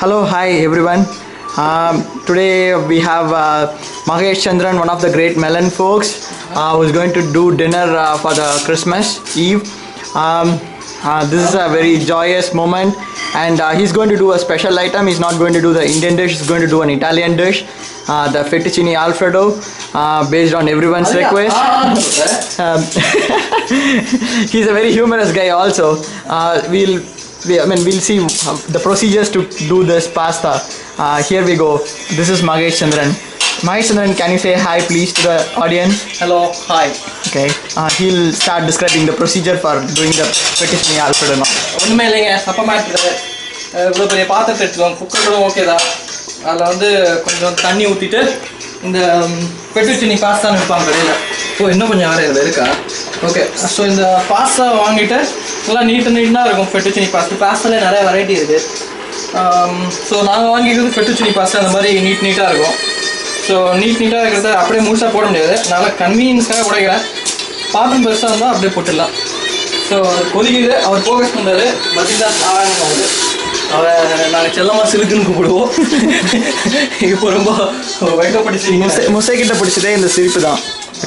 Hello, hi everyone. Today we have Mahesh Chandran, one of the great Melon folks, who's going to do dinner for the Christmas Eve. This is a very joyous moment, and he's going to do a special item. He's not going to do the Indian dish, he's going to do an Italian dish, the fettuccine alfredo, based on everyone's request. He's a very humorous guy also. We'll see the procedures to do this pasta. Here we go. This is Mahesh Chandran. Mahesh Chandran, can you say hi please to the audience? Hello, hi. Okay. He'll start describing the procedure for doing the fettuccine alfredo now. ஒண்ணுமே இல்லைங்க, சப்ப மாட்டுறது. இவ்வளோ பெரிய பாத்திரத்தை எடுத்துக்கோங்க. Cooker கூட okay தான். அதில் வந்து கொஞ்சம் தண்ணி ஊற்றிட்டு இந்த ஃபெட்டுச்சினி பாஸ்தான்னு வைப்பாங்க கடையில். இன்னும் கொஞ்சம் யாரும் இதில் இருக்கா? ஓகே. ஸோ இந்த பாஸ்தா வாங்கிட்டு நல்லா நீட்டாக இருக்கும். ஃபெட்டுச்சினி பாஸ்தாலே நிறைய வெரைட்டி இருக்குது. ஸோ நாங்கள் வாங்கிக்கிறது ஃபெட்டுச்சினி பாஸ்தா அந்த மாதிரி நீட்டாக இருக்கும். ஸோ நீட்டாக இருக்கிறத அப்படியே முழுசாக போட முடியாது. நல்லா கன்வீனியன்ஸாக உடைக்கிறேன். பாத்திரம் பெருசாக இருந்தால் அப்படியே போட்டுடலாம். ஸோ கொதிக்குது. அவர் ஃபோக்கஸ் பண்ணுறாரு. பார்த்தீங்கன்னா சாராங்க வந்து அவரை நாங்கள் செல்லமாக சிறுக்குன்னு கூப்பிடுவோம். இப்போ ரொம்ப வைக்கப்படிச்சு முசைக்கிட்ட பிடிச்சதே இந்த சிரிப்பு தான்.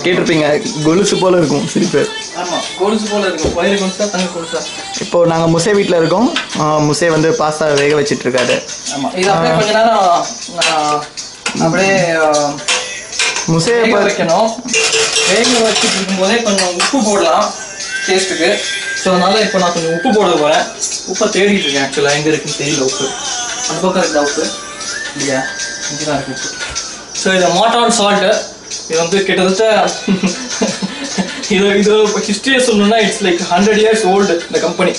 கேட்டிருப்பீங்க, கொலுசு போல இருக்கும் சிரிப்பு. ஆமாம், கொலுசு போல இருக்கும். பயிர் கொலுசா தங்க கொலுசா. இப்போ நாங்கள் முசை வீட்டில் இருக்கோம். முசை வந்து பாஸ்தா வேக வச்சுட்டு இருக்காரு. ஆமாம், இது அப்படியே கொஞ்ச நேரம் அப்படியே முசையை வைக்கணும். வேக வச்சுட்டு இருக்கும்போதே கொஞ்சம் உப்பு போடலாம் டேஸ்ட்டுக்கு. ஸோ அதனால் இப்போ நான் கொஞ்சம் உப்பு போட போகிறேன். உப்பை தேடிட்டு இருக்கேன். ஆக்சுவலாக எங்கே இருக்குன்னு தெரியல. உப்பு அந்த பக்கம் இருக்குதா உப்பு? இல்லையா, இங்கே தான் இருக்குது உப்பு. ஸோ இதை மாட்டான் சால்ட்டு. இது வந்து கிட்டத்தட்ட இது ஹிஸ்ட்ரியை சொல்லணும்னா இட்ஸ் லைக் 100 years ஓல்டு இந்த கம்பெனி.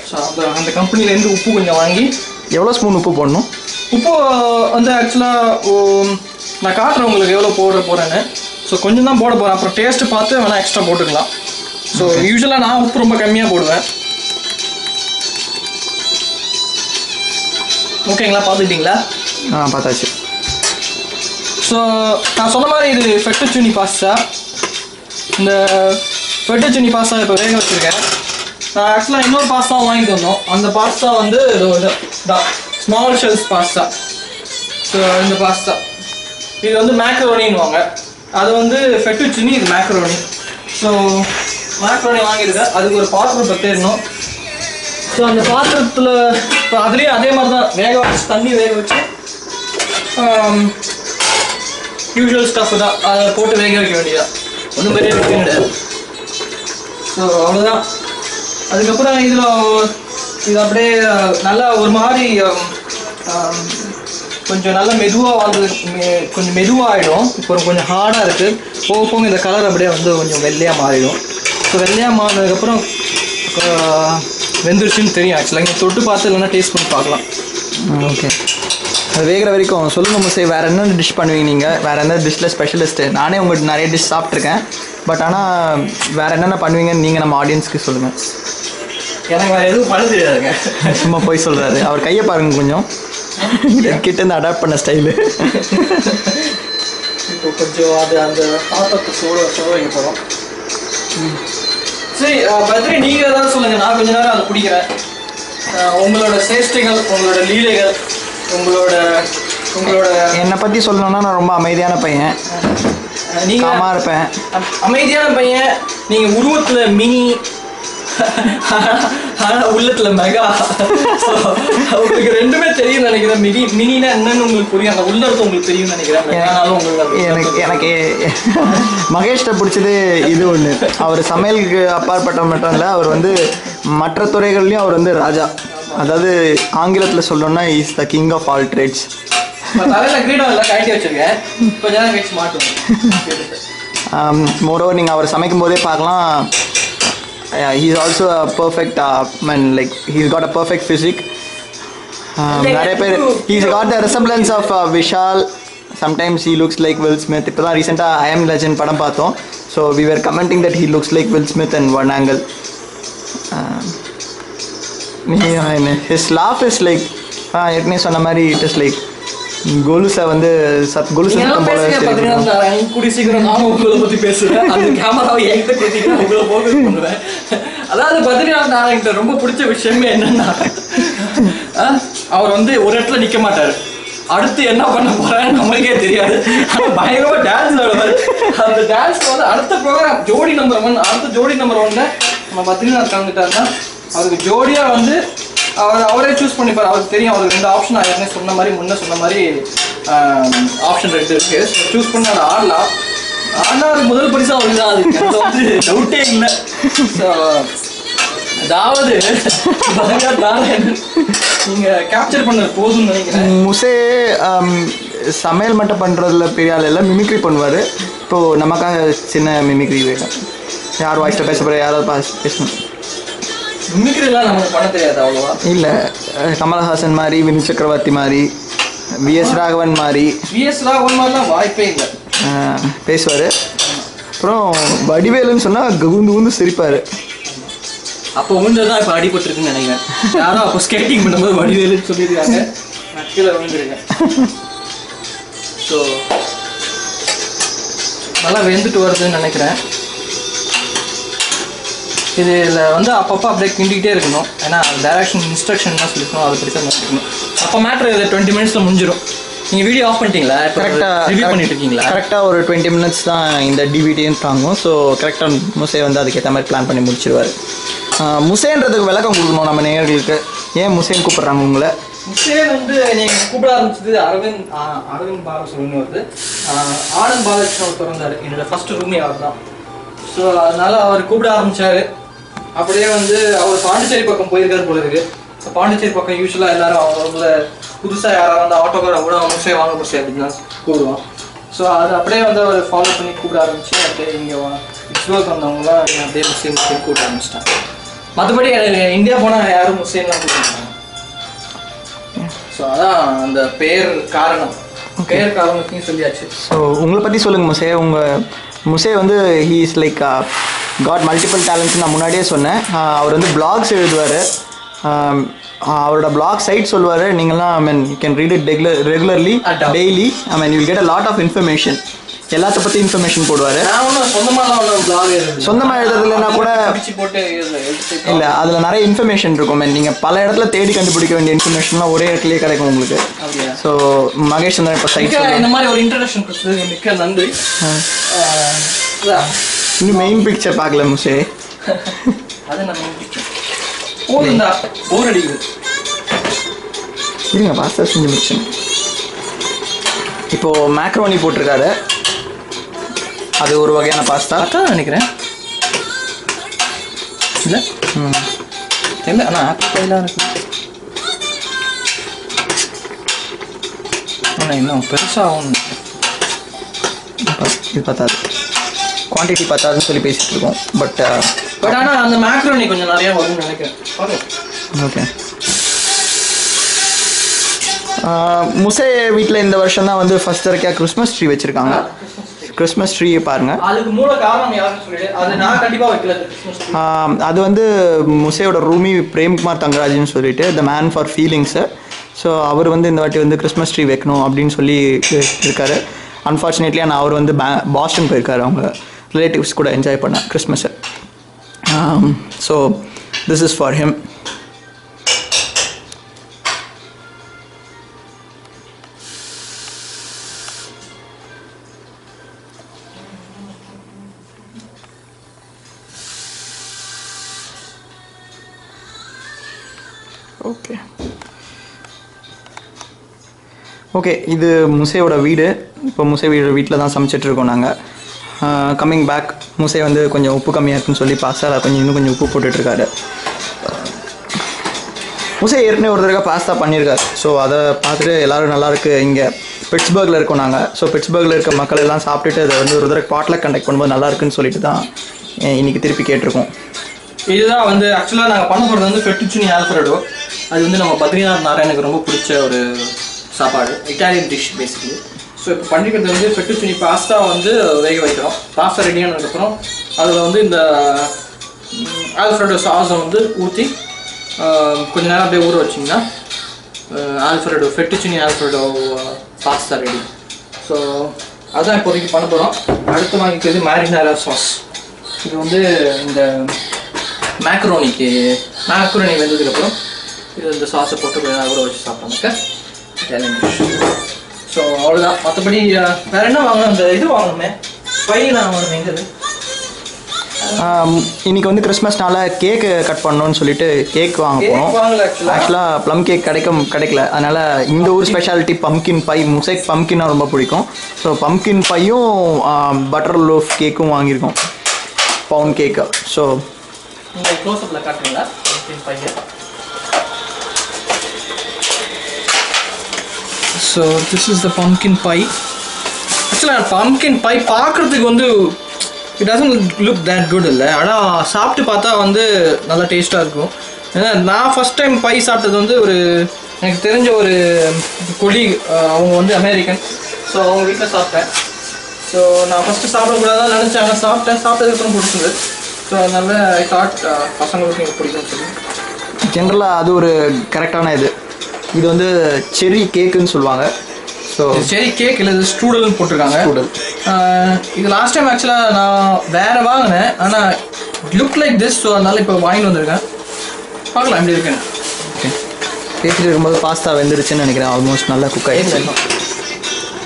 ஸோ அந்த கம்பெனிலேருந்து உப்பு கொஞ்சம் வாங்கி. எவ்வளோ ஸ்பூன் உப்பு போடணும்? உப்பு வந்து ஆக்சுவலாக நான் காட்டுறேன் உங்களுக்கு எவ்வளோ போடுறேன்னு. ஸோ கொஞ்சம் தான் போட போகிறேன். அப்புறம் டேஸ்ட்டு பார்த்து வேணால் எக்ஸ்ட்ரா போட்டுக்கலாம். ஸோ யூஸ்வலாக நான் உப்பு ரொம்ப கம்மியாக போடுவேன். ஓகேங்களா, பார்த்துக்கிட்டிங்களா? பார்த்தாச்சு. ஸோ நான் சொன்ன மாதிரி இது ஃபெட்டுச்சினி பாஸ்தா. இந்த ஃபெட்டுச்சினி பாஸ்தா இப்போ வேக வச்சுருக்கேன். நான் ஆக்சுவலாக இன்னொரு பாஸ்தாவும் வாங்கிட்டு வந்தோம். அந்த பாஸ்தா வந்து ஸ்மால் ஷெல்ஸ் பாஸ்தா. ஸோ இந்த பாஸ்தா இது வந்து மேக்ரோனின்னுவாங்க. அது வந்து ஃபெட்டுச்சினி, இது மேக்ரோனி. ஸோ மேக்ரோனி வாங்கியிருக்கேன். அதுக்கு ஒரு பாத்திரம் பற்றிடணும். ஸோ அந்த பாத்திரத்தில் இப்போ அதுலேயும் அதே மாதிரி தான் வேக வச்சு தண்ணி வேக வச்சு யூஸ்வல் ஸ்டஃப் தான் அதை போட்டு வேக வைக்க வேண்டியதான். ஒன்றும் பெரிய விஷயம் கிடையாது. ஸோ அவ்வளோதான். அதுக்கப்புறம் இது அப்படியே நல்லா ஒரு மாதிரி கொஞ்சம் நல்லா மெதுவாக வந்து கொஞ்சம் மெதுவாகிடும். இப்போ கொஞ்சம் ஹார்டாக இருக்குது. போக போக இந்த கலர் அப்படியே வந்து கொஞ்சம் வெள்ளையாக மாறிடும். ஸோ வெள்ளையாக மாறினதுக்கப்புறம் வெந்துருச்சுன்னு தெரியும். ஆக்சுவலாக இங்கே தொட்டு பார்த்து இல்லைன்னா டேஸ்ட் பண்ணி பார்க்கலாம். ஓகே, அது வேகிற வரைக்கும் சொல்லுங்கள் முசை. வேறு என்ன டிஷ் பண்ணுவீங்க நீங்கள்? வேறு எந்த டிஷ்ஷில் ஸ்பெஷலிஸ்ட்டு? நானே உங்களுக்கு நிறைய டிஷ் சாப்பிட்ருக்கேன். பட் ஆனால் வேறு என்னென்ன பண்ணுவீங்கன்னு நீங்கள் நம்ம ஆடியன்ஸ்க்கு சொல்லுங்கள். எனக்கு வேறு எதுவும் பண்ண தெரியாதுங்க. சும்மா போய் சொல்கிறாரு. அவர் கையை பாருங்கள் கொஞ்சம். கிட்டேருந்து அடாப்ட் பண்ண ஸ்டைலு. இப்போ கொஞ்சம் அது அந்த பாத்திரத்தை சோட வைக்க போகிறோம். சரி பத்ரி, நீங்கள் ஏதாவது சொல்லுங்கள். நான் கொஞ்ச நேரம் அதை பிடிக்கிறேன். உங்களோட சேஷ்டைகள், உங்களோட லீலைகள், உங்களோட என்னை பற்றி சொல்லணும்னா நான் ரொம்ப அமைதியான பையன். நீங்கள் இருப்பேன். அமைதியான பையன். நீங்கள் உருவத்தில் மினி, ஆனால் உள்ளத்தில் மெகா. உங்களுக்கு ரெண்டுமே தெரியும் நினைக்கிறேன். மினினா என்னன்னு உங்களுக்கு புரியும். அந்த உள்ளர்த்து உங்களுக்கு தெரியும் நினைக்கிறேன். எனக்கு மகேஷ்ட பிடிச்சது இது ஒன்று. அவர் சமையலுக்கு அப்பாற்பட்ட மட்டும் இல்லை, அவர் வந்து மற்ற துறைகள்லையும் அவர் வந்து ராஜா. அதாவது ஆங்கிலத்தில் சொல்லணும்னா is the king of all trades. தலையில் கிரீடம் இல்லை, கட்டி வச்சிருக்கேன். கொஞ்ச நேரம் கழிச்சு மாட்டுவேன். மோரோவர் நீங்கள் அவர் சமைக்கும் போதே பார்க்கலாம். He's also a perfect man, like he's got a perfect physique. நிறைய பேர் he's got the resemblance of Vishal. Sometimes he looks like Will Smith. இப்போ தான் ரீசெண்டாக I Am Legend படம் பார்த்தோம். So we were commenting that he looks like Will Smith in one angle. His laugh is like ஏற்கனவே சொன்ன மாதிரி it is like கொலுசை வந்து கொலுசு சத்தம் போல. கூடி சீக்கிரம் நானும் உங்களை பற்றி பேசுவேன். அந்த கேமராவை என்கிட்ட பேசிக்கிட்டு உங்களை ஃபோக்கஸ் பண்ணுவேன். அதாவது பத்ரிநாத் நாராயண்கிட்ட ரொம்ப பிடிச்ச விஷயமே என்னன்னா அவர் வந்து ஒரு இடத்துல நிற்க மாட்டார். அடுத்து என்ன பண்ண போறான்னு நம்மளுக்கே தெரியாது. பயங்கரமா டான்ஸ் ஆடுவார். அந்த டான்ஸ்ல வந்து அடுத்த ப்ரோக்ராம் ஜோடி நம்பர் 1, அடுத்த ஜோடி நம்பர் 1 நம்ம பத்ரிநாத் கலந்துட்டாருன்னா அவருக்கு ஜோடியா வந்து அவரே சூஸ் பண்ணிப்பார். அவருக்கு தெரியும் அவருக்கு 2 ஆப்ஷன் ஆயிருக்குன்னு சொன்ன மாதிரி முன்ன சொன்ன மாதிரி ஆப்ஷன் 2 இருக்கு. சூஸ் பண்ணி அதை ஆடலாம். ஆனால் முதல் பரிசு அவருக்கு தான். அது வந்து டவுட்டே இல்லை. ஸோ அதாவது நீங்க கேப்சர் பண்ணது போதும்னு நினைக்கிறேன். முசே சமையல் மட்டும் பண்றதுல பெரிய ஆள் எல்லாம் மிமிக்ரி பண்ணுவார். இப்போ நமக்காக சின்ன மிமிக்ரி வேணும். யார் வாய்ஸ்ல பேச போகிற யாராவது பேசணும். மிமிக்ரிலாம் நமக்கு பண்ண தெரியாது அவ்வளோவா. இல்லை, கமல்ஹாசன் மாதிரி, வினு சக்கரவர்த்தி மாதிரி, விஎஸ் ராகவன் மாதிரி. விஎஸ் ராகவன் மாதிரிலாம் வாய்ப்பே இல்லை. பேசுவார். அப்புறம் வடிவேலுன்னு சொன்னால் குந்து சிரிப்பார். அப்போ விழுந்ததுதான் இப்போ அடிபட்டுருக்குன்னு நினைக்கிறேன். யாரும் அப்போ ஸ்கேட்டிங் பண்ணும்போது வடிவேலுன்னு சொல்லியிருக்காங்க. நான் கீழே விழுந்துருக்கேன். ஸோ நல்லா வெந்துட்டு வருதுன்னு நினைக்கிறேன். இதில் வந்து அப்பப்போ அப்படியே கிண்டிக்கிட்டே இருக்கணும். ஏன்னா டைரக்ஷன் இன்ஸ்ட்ரக்ஷன்லாம் சொல்லிக்கணும். அதை பற்றி தான் இருக்கணும். அப்போ மேட்ரு இதில் 20 மினிட்ஸில் முடிஞ்சிடும். நீங்கள் வீடியோ ஆஃப் பண்ணிட்டீங்களா? கரெக்டாக ரிவ்யூ பண்ணிட்டு இருக்கீங்களா? கரெக்டாக ஒரு 20 மினிட்ஸ் தான் இந்த டிவிடின்னு தாங்கும். ஸோ கரெக்டாக முசே வந்து அதுக்கேற்ற மாதிரி பிளான் பண்ணி முடிச்சிடுவார். முசேன்றதுக்கு விளக்கம் கொடுக்கணும் நம்ம நேயர்களுக்கு. ஏன் முசேன்னு கூப்பிட்றாங்க உங்களை? முசேன் வந்து நீங்கள் கூப்பிட ஆரம்பிச்சது அரவிந்த் பாலகிருஷ்ணன் வருது. ஆனந்த் பாலகிருஷ்ணன் பிறந்தார். என்னோட ஃபர்ஸ்ட் ரூமே அவர் தான். ஸோ அதனால அவர் கூப்பிட ஆரம்பித்தார். அப்படியே வந்து அவர் பாண்டிச்சேரி பக்கம் போயிருக்காரு போல இருக்கு. ஸோ பாண்டிச்சேரி பக்கம் யூஸ்வலாக எல்லாரும் அவங்கள புதுசாக யாராவது வந்து ஆட்டோக்கார கூட முசே வாங்க முசே அப்படின்னு தான் கூப்பிடுவான். ஸோ அது அப்படியே வந்து அவர் ஃபாலோ பண்ணி கூப்பிட ஆரம்பிச்சு அப்படியே இங்கே இஸ்ரோக்கு வந்தவங்களாம் அப்படியே முஸ்லீம் கூப்பிட ஆரம்பிச்சிட்டாங்க. மற்றபடி இந்தியா போனால் யாரும் முஸ்லீம்லாம் கூப்பிடுறாங்க. ஸோ அதான் அந்த பெயர் காரணத்தையும் சொல்லியாச்சு. ஸோ உங்களை பற்றி சொல்லுங்கள் முசே. முசே வந்து he is like got multiple talents. நான் முன்னாடியே சொன்னேன். அவர் வந்து பிளாக்ஸ் எழுதுவார். அவரோட பிளாக் சைட் சொல்லுவார். நீங்கள்லாம் you can read it regularly daily. You get a lot of information. எல்லாத்த பற்றி இன்ஃபர்மேஷன் போடுவார். சொந்தமாக எழுதுறதுலன்னா கூட இல்லை, அதில் நிறைய இன்ஃபர்மேஷன் இருக்கும். நீங்கள் பல இடத்துல தேடி கண்டுபிடிக்க வேண்டிய இன்ஃபர்மேஷன்லாம் ஒரே இடத்துலேயே கிடைக்கும் உங்களுக்கு. ஸோ மகேஷ் சந்திரன் இப்போ சைட் இந்த மாதிரி ஒரு இன்ட்ரடக்ஷன் கொடுத்தது மிக்க நன்றி. இன்னும் மெயின் பிக்சர் பார்க்கல முசே. அது நம்ம மெயின் பிக்சர் போதுண்டா, போர் அடிக்குது. இருங்க, பாஸ்தா செஞ்சு முடிச்சேன். இப்போது மேக்ரோனி போட்டிருக்காரு. அது ஒரு வகையான பாஸ்தா தான் நினைக்கிறேன். இல்லை இல்லை, ஆனால் ஆப்பிள் பைலாம் இருக்கு. ஆனால் இன்னும் பெருசாகும். இது பார்த்தாது, குவான்டிட்டி பார்த்தாதுன்னு சொல்லி பேசிகிட்டு இருக்கோம். பட் ஆனால் அந்த மேக்ரோனி கொஞ்சம் நிறையா வரும்னு நினைக்கிறேன். ஓகே. முசே வீட்டில் இந்த வருஷம் தான் வந்து ஃபர்ஸ்ட் தடவையாக கிறிஸ்மஸ் ட்ரீ வச்சுருக்காங்க. கிறிஸ்மஸ் ட்ரீ பாருங்க. அதுக்கு மூல காரணம் யாருன்னு சொல்லிடு. அது நான் கண்டிப்பா வைக்கல. அது வந்து முசேயோட ரூமி பிரேம்குமார் தங்கராஜ்னு சொல்லிட்டு the man for feelings. So அவர் வந்து இந்த வாட்டி வந்து கிறிஸ்மஸ் ட்ரீ வைக்கணும் அப்படின்னு சொல்லி இருக்காரு. அன்ஃபார்ச்சுனேட்லி ஆனால் அவர் வந்து பாஸ்டன் போயிருக்காரு அவங்க ரிலேட்டிவ்ஸ் கூட என்ஜாய் பண்ண கிறிஸ்மஸை. So this is for him. Okay, இது முசேயோட வீடு. இப்போ முசே வீட்டில் தான் சமைச்சிட்ருக்கோம் நாங்கள். கம்மிங் பேக், முசே வந்து கொஞ்சம் உப்பு கம்மியாக இருக்குன்னு சொல்லி பாஸ்தா இன்னும் கொஞ்சம் உப்பு போட்டுட்ருக்காரு. முசே ஏற்கனவே ஒரு தடவை பாஸ்தா பண்ணியிருக்காரு. ஸோ அதை பார்த்துட்டு எல்லோரும் நல்லாயிருக்கு, இங்கே பிட்ஸ்பர்கில் இருக்கோம் நாங்கள். ஸோ பிட்ஸ்பர்கில் இருக்க மக்கள் எல்லாம் சாப்பிட்டுட்டு அதை வந்து ஒரு தடவை பாட்டில் கண்டக்ட் பண்ணும்போது நல்லாயிருக்குன்னு சொல்லிட்டு தான் இன்றைக்கி திருப்பி கேட்டிருக்கோம். இதுதான் வந்து ஆக்சுவலாக நாங்கள் பண்ண போகிறது வந்து ஃபெட்டுச்சினி ஆல்ஃப்ரெடோ. அது வந்து நம்ம பத்ரிநாத் நாராயணுக்கு ரொம்ப பிடிச்ச ஒரு சாப்பாடு, இட்டாலியன் டிஷ் பேசிக்கலி. ஸோ இப்போ பண்ணிக்கிறது வந்து ஃபெட்டுச்சினி பாஸ்தா வந்து வேக வைக்கிறோம். பாஸ்தா ரெடியானதுக்கப்புறம் அதில் வந்து இந்த ஆல்ஃப்ரெடோ சாஸை வந்து ஊற்றி கொஞ்ச நேரம் அப்படியே ஊற வச்சிங்கன்னா alfredo fettuccine alfredo pasta ready. So அதுதான் இப்போதைக்கு பண்ண போகிறோம். அடுத்து வாங்கிக்கிறது மேரினாரா சாஸ். இது வந்து இந்த மேக்ரோனி வந்ததுக்கப்புறம் இது இந்த சாஸை போட்டு கொஞ்ச நேரம் கூட வச்சு சாப்பிட்டாங்க. ஸோ அவ்வளோதான். மற்றபடி வேற என்ன வாங்கணும்? அந்த இது வாங்கணுமே, பை நான் வாங்கணும். எங்கே இன்னைக்கு வந்து கிறிஸ்மஸ்னால கேக்கு கட் பண்ணணும்னு சொல்லிட்டு கேக் வாங்க போனோம். ஆக்சுவலாக ப்ளம் கேக் கிடைக்கல. அதனால இந்த ஊர் ஸ்பெஷாலிட்டி பம்கின் பை. முசைக் பம்கின்னா ரொம்ப பிடிக்கும். ஸோ பம்கின் பையும் பட்டர் லோஃப் கேக்கும் வாங்கியிருக்கோம், பவுண்ட் கேக்கு. ஸோ நீங்கள் க்ளோஸ்அப்பில் காட்டுறீங்களா பம்கின் பையை? So this is the pumpkin pie. ஆக்சுவலாக பம்கின் பை பார்க்குறதுக்கு வந்து it doesn't look that good இல்லை, ஆனால் சாப்பிட்டு பார்த்தா வந்து நல்லா டேஸ்ட்டாக இருக்கும். ஏன்னா நான் ஃபஸ்ட் டைம் பை சாப்பிட்டது வந்து ஒரு எனக்கு தெரிஞ்ச ஒரு கொலீக், அவங்க வந்து அமெரிக்கன். ஸோ அவங்க வீட்டில் சாப்பிட்டேன். ஸோ நான் ஃபஸ்ட்டு சாப்பிடக்கூடாதான் நினச்சேன், ஆனால் சாப்பிட்டதுக்கப்புறம் பிடிச்சிது. ஸோ அதனால ஐ தாட் பசங்களுக்கு எனக்கு பிடிக்கும்னு சொல்லி. ஜென்ரலாக அது ஒரு கரெக்டான இது வந்து செர்ரி கேக்குன்னு சொல்லுவாங்க. ஸோ செரி கேக் இல்லை, இது ஸ்ட்ரூடல்னு போட்டிருக்காங்க. இது லாஸ்ட் டைம் ஆக்சுவலாக நான் வேறு வாங்கினேன், ஆனால் லுக் லைக் திஸ். ஸோ அதனால இப்போ வாங்கிட்டு வந்திருக்கேன். பார்க்கலாம் எப்படி இருக்குன்னு. ஓகே, பேசிட்டு இருக்கும்போது பாஸ்தா வெந்துருச்சுன்னு நினைக்கிறேன். ஆல்மோஸ்ட் நல்லா குக் ஆகிடுச்சு.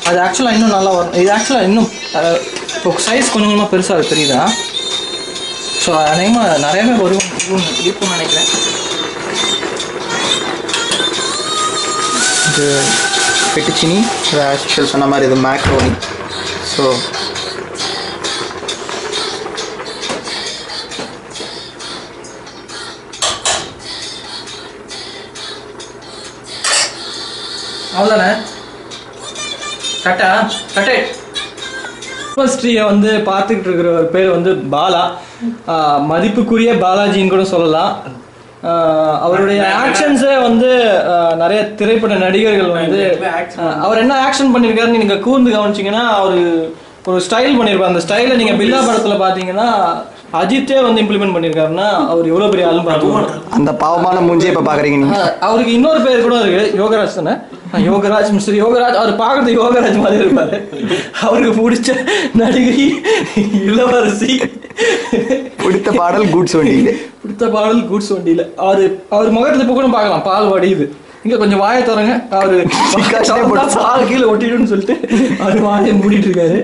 அது ஆக்சுவலாக இன்னும் நல்லா வரும். இது ஆக்சுவலாக இன்னும் இப்போ சைஸ் கொஞ்சம் கொஞ்சமாக பெருசாக தெரியுதா? ஸோ அநேகமாக நிறையவே இருக்கும்னு நினைக்கிறேன். இது பெட்டுச்சினி, ஆக்சுவல் சொன்ன மாதிரி இது மேக்ரோனி. ஸோ அவ்வளோதானே. கட்டே கிறிஸ்மஸ் ட்ரீயை வந்து பார்த்துக்கிட்டு இருக்கிற ஒரு பேர் வந்து பாலா. மதிப்புக்குரிய பாலாஜின்னு கூட சொல்லலாம். அவருடைய ஆக்ஷன்ஸே வந்து நிறைய திரைப்பட நடிகர்கள் வந்து அவர் என்ன ஆக்ஷன் பண்ணியிருக்காருன்னு நீங்க கூர்ந்து கவனிச்சிங்கன்னா அவர் ஒரு ஸ்டைல் பண்ணியிருப்பார். அந்த ஸ்டைலை நீங்க பில்லா படத்துல பாத்தீங்கன்னா அஜித்தே வந்து இம்ப்ளிமெண்ட் பண்ணியிருக்காருன்னா அவர் எவ்வளவு பெரிய ஆளும் பார்த்துக்கோங்க. அந்த பாவமான மூஞ்சியை இப்போ பார்க்குறீங்க நீங்க. அவருக்கு இன்னொரு பேர் கூட இருக்கு, யோகராஜ் தானே. யோகராஜ், மிஸ்டர் யோகராஜ். அவர் பார்க்கறது யோகராஜ் மாதிரி இருப்பாரு. அவருக்கு பிடிச்ச நடிகை இளவரசி. பிடித்த பாடல் கூட்ஸ் வண்டியில். பிடித்த பாடல் கூட்ஸ் வண்டியில். அவர் முகத்துல இப்போ கூட பார்க்கலாம், பால் வடியுது. இங்க கொஞ்சம் வாயை தரங்க. அவரு பால் கீழே ஒட்டிடுன்னு சொல்லிட்டு அவர் வாயை மூடிட்டு இருக்காரு.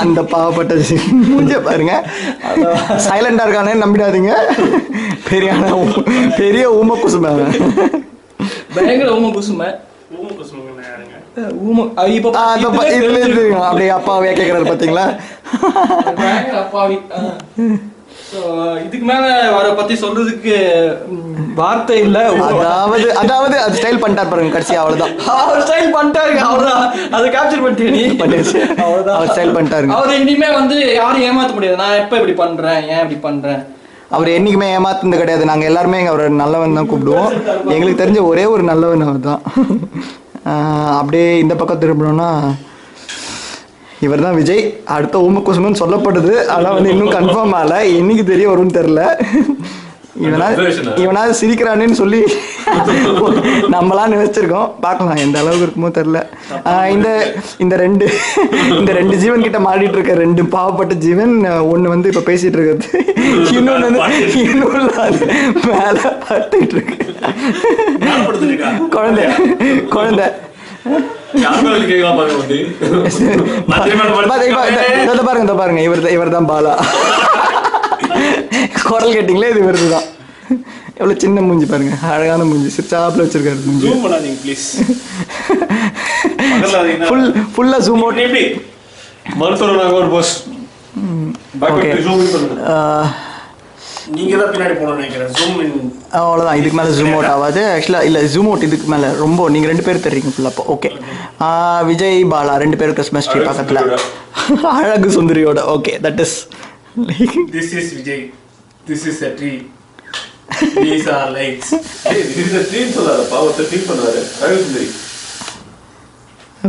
அந்த பாவப்பட்ட மூஞ்ச பாருங்க. சைலண்டா இருக்கானே நம்பிடாதீங்க. பெரிய ஊம குசுமை, பயங்கர ஊம குசுமை. அப்படியே அப்பாவே கேக்குறாரு பாத்தீங்களா? அப்பாவி. இதுக்கு மேல அவரை பத்தி சொல்றதுக்கு வார்த்தை இல்ல. அதாவது அது ஸ்டைல் பண்ணிட்டார் பாருங்க. கடைசி அவ்வளவுதான், அவர் ஸ்டைல் பண்ணிட்டாரு. அவ்வளவுதான், அதை கேப்சர் பண்ணிட்டீங்க. அவ்வளவுதான் ஸ்டைல் பண்ணிட்டாரு. அவர் இனிமே வந்து யாரும் ஏமாத்த முடியாது. நான் எப்ப இப்படி பண்றேன், ஏன் இப்படி பண்றேன். அவர் என்னைக்குமே ஏமாத்துனது கிடையாது. நாங்க எல்லாருமே அவரை நல்லவன் தான் கூப்பிடுவோம். எங்களுக்கு தெரிஞ்ச ஒரே ஒரு நல்லவன் அவர் தான். அப்படியே இந்த பக்கம் திரும்பணும்னா இவர் தான் விஜய். அடுத்த ஊமக்குசுமன் சொல்லப்படுது. ஆனால் வந்து இன்னும் கன்ஃபார்ம் ஆகல, என்னைக்கு தெரிய வரும்னு தெரில. இவனாவது சிரிக்கிறானேன்னு சொல்லி நம்மளாம் நினைச்சிருக்கோம். பார்க்கலாம் எந்த அளவுக்கு இருக்குமோ தெரில. இந்த ரெண்டு ஜீவன் கிட்ட மாறிட்டு இருக்க ரெண்டு பாவப்பட்ட ஜீவன். ஒன்று வந்து இப்போ பேசிட்டு இருக்கிறது, இன்னொன்று வந்து மேலே பார்த்துட்டு இருக்கு. குழந்தை பாருங்க. இவர் தான் பாலா. குரல் கேட்டீங்களே, இது இவரது தான். எவ்வளவு சின்ன மூஞ்சி பாருங்க, அழகான மூஞ்சி, சிரிச்சாப்ல வச்சிருக்காரு மூஞ்சி. ஃபுல்லா ஜூம் அவுட். ஒரு போஸ்ட் நீங்க தான் பின்னாடி போகணும்னு நினைக்கிறேன். ஜூம் இன் அவ்வளோதான். இதுக்கு மேலே ஜூம் அவுட் ஆகாது. ஆக்சுவலாக இல்லை, ஜூம் அவுட் இதுக்கு மேலே ரொம்ப நீங்கள் 2 பேர் தெரியுங்க ஃபுல்லாக. ஓகே, விஜய் பாலா 2 பேரும் கிறிஸ்மஸ் ட்ரீ பக்கத்தில் அழகு சுந்தரியோட. Okay, that is this is Vijay, this is a tree, these are lights. Hey, this is a tree சொல்றாரு, பாவத்தை ஃபீல் பண்றாரு Azhagu Sundari.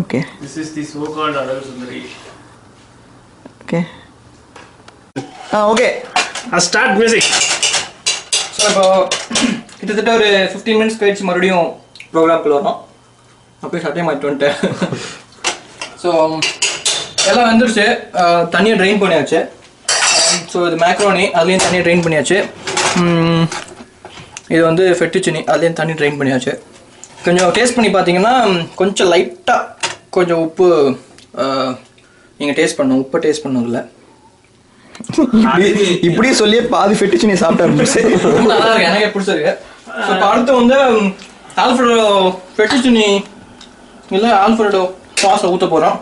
Okay, this is the so called Azhagu Sundari. Okay okay, start music. So இப்போ கிட்டத்தட்ட ஒரு 15 minutes கழிச்சு மறுபடியும் ப்ரோக்ராம்குள்ள வரோம். அப்படியே சத்தியம் ஆகிட்டு வந்துட்டேன். ஸோ எல்லாம் வந்துருச்சு, தண்ணியை ட்ரெயின் பண்ணியாச்சு. ஸோ இது மேக்ரோனி, அதுலேயும் தண்ணியை ட்ரெயின் பண்ணியாச்சு. இது வந்து ஃபெட்டுச்சினி, அதுலேயும் தண்ணி ட்ரைன் பண்ணியாச்சு. கொஞ்சம் டேஸ்ட் பண்ணி பார்த்தீங்கன்னா கொஞ்சம் லைட்டாக கொஞ்சம் உப்பு நீங்கள் டேஸ்ட் பண்ணணும். உப்பு டேஸ்ட் பண்ணதில்ல. இப்படி சொல்லியே பாதி ஃபெட்டுச்சினி சாப்பிட்டா ரொம்ப நல்லா இருக்கு, எனக்கு பிடிச்சிருக்கு. ஸோ இப்போ அடுத்து வந்து ஆல்ஃப்ரெடோ ஃபெட்டுச்சினி இல்லை ஆல்ஃப்ரெடோ சாஸை ஊற்ற போகிறோம்.